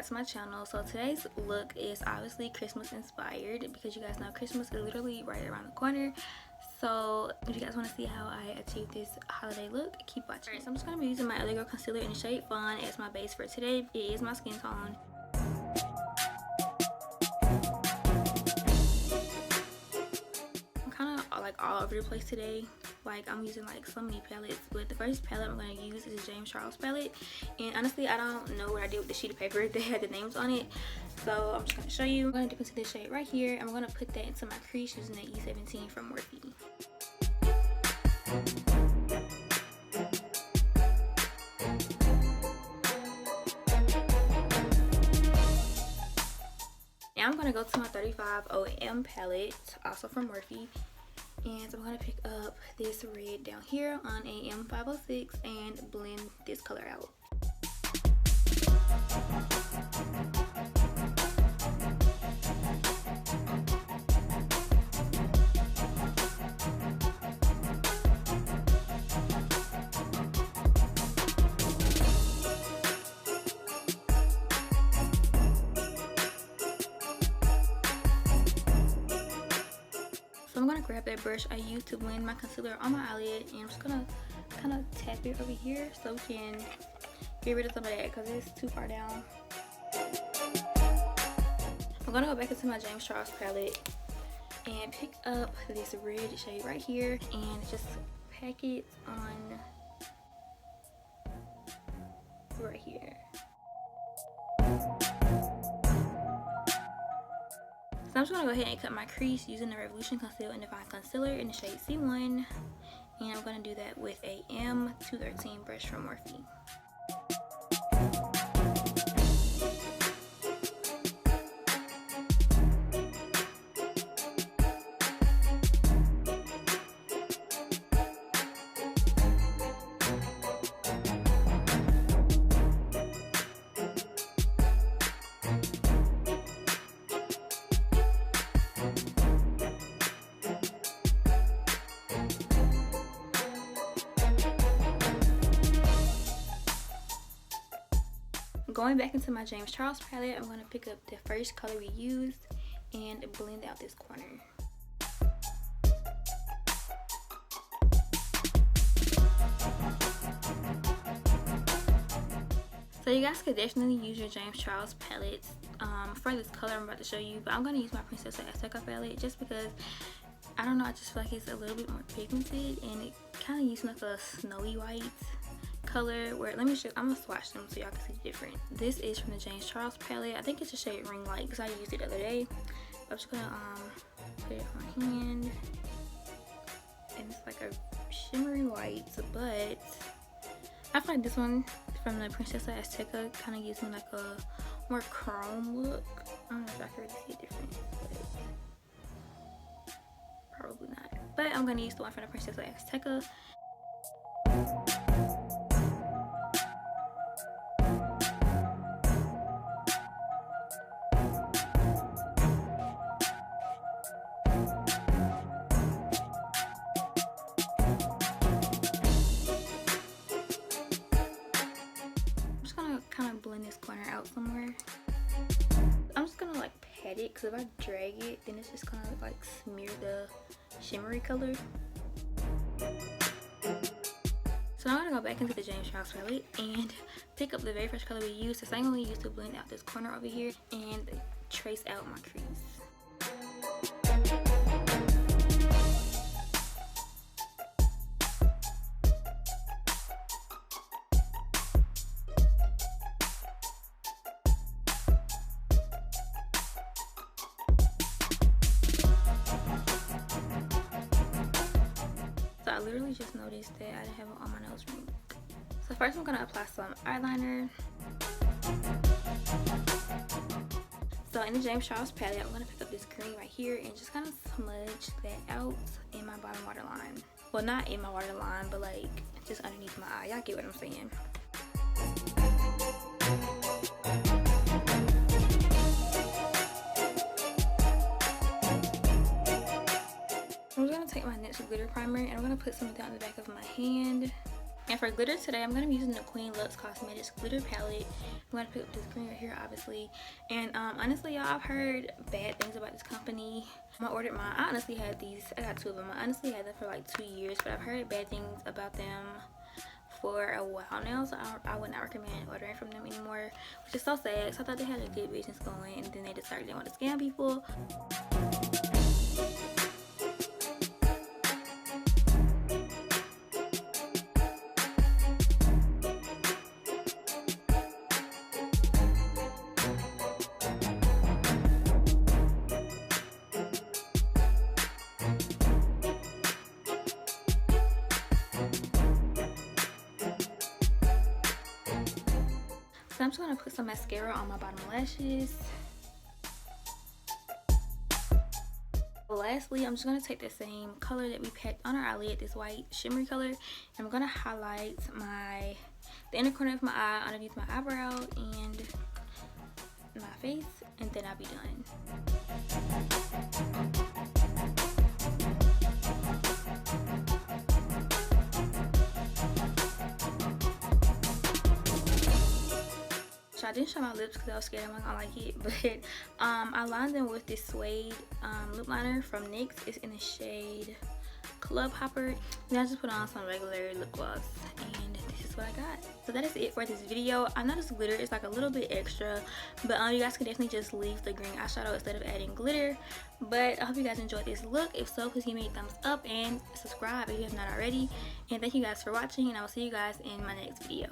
back to my channel. So today's look is obviously Christmas inspired because you guys know Christmas is literally right around the corner. So if you guys want to see how I achieve this holiday look, keep watching. Alright, so I'm just going to be using my Other Girl concealer in the shade Fawn as my base for today. It is my skin tone. I'm kind of like all over the place today. Like, I'm using like so many palettes, but the first palette I'm going to use is a James Charles palette. And honestly, I don't know what I did with the sheet of paper that had the names on it, so I'm just going to show you. I'm going to dip into this shade right here. I'm going to put that into my crease using the E17 from Morphe. Now I'm going to go to my 35 OM palette, also from Morphe. And I'm going to pick up this red down here on AM 506 and blend this color out. So I'm going to grab that brush I used to blend my concealer on my eyelid, and I'm just going to kind of tap it over here so we can get rid of some of that because it's too far down. I'm going to go back into my James Charles palette and pick up this red shade right here and just pack it on right here. So I'm just going to go ahead and cut my crease using the Revolution Conceal and Define Concealer in the shade C1. And I'm going to do that with a M213 brush from Morphe. Going back into my James Charles palette, I'm going to pick up the first color we used and blend out this corner. So you guys could definitely use your James Charles palettes for this color I'm about to show you, but I'm going to use my Princess Azteca palette just because, I don't know, I just feel like it's a little bit more pigmented and it kind of uses like a snowy white color. Where, let me show, I'm gonna swatch them so y'all can see the difference. This is from the James Charles palette. I think it's a shade Ring Light because I used it the other day. I'm just gonna put it on my hand, and it's like a shimmery white, but I feel like this one from the Princess Azteca kind of gives me like a more chrome look. I don't know if I can really see a difference, but probably not. But I'm gonna use the one from the Princess Azteca. Kind of blend this corner out somewhere. I'm just gonna like pat it because if I drag it, then it's just gonna like smear the shimmery color. So now I'm gonna go back into the James Charles palette and pick up the very first color we used, the same one we used to blend out this corner over here, and trace out my crease. I literally just noticed that I didn't have it on my nose ring. So first I'm going to apply some eyeliner. So in the James Charles palette, I'm going to pick up this green right here and just kind of smudge that out in my bottom waterline. Well, not in my waterline, but like just underneath my eye. Y'all get what I'm saying. I'm just going to take my NYX glitter primer and I'm going to put some of that on the back of my hand And for glitter today, I'm going to be using the Queen Luxe Cosmetics glitter palette. I'm going to pick up this green right here, obviously. And honestly, y'all, I've heard bad things about this company. I ordered mine. I honestly had these. I got 2 of them. I honestly had them for like 2 years, but I've heard bad things about them for a while now, so I would not recommend ordering from them anymore, which is so sad. So I thought they had a good business going, and then they decided they want to scam people. So I'm just going to put some mascara on my bottom lashes. Lastly, I'm just going to take the same color that we packed on our eyelid, this white shimmery color, and I'm going to highlight the inner corner of my eye, underneath my eyebrow, and my face, and then I'll be done. So I didn't show my lips because I was scared I wasn't gonna like it, but I lined them with this suede lip liner from NYX. It's in the shade Club Hopper. And I just put on some regular lip gloss, and this is what I got. So that is it for this video. I know this glitter is like a little bit extra, but you guys can definitely just leave the green eyeshadow instead of adding glitter. But I hope you guys enjoyed this look. If so, please give me a thumbs up and subscribe if you have not already. And thank you guys for watching, and I will see you guys in my next video.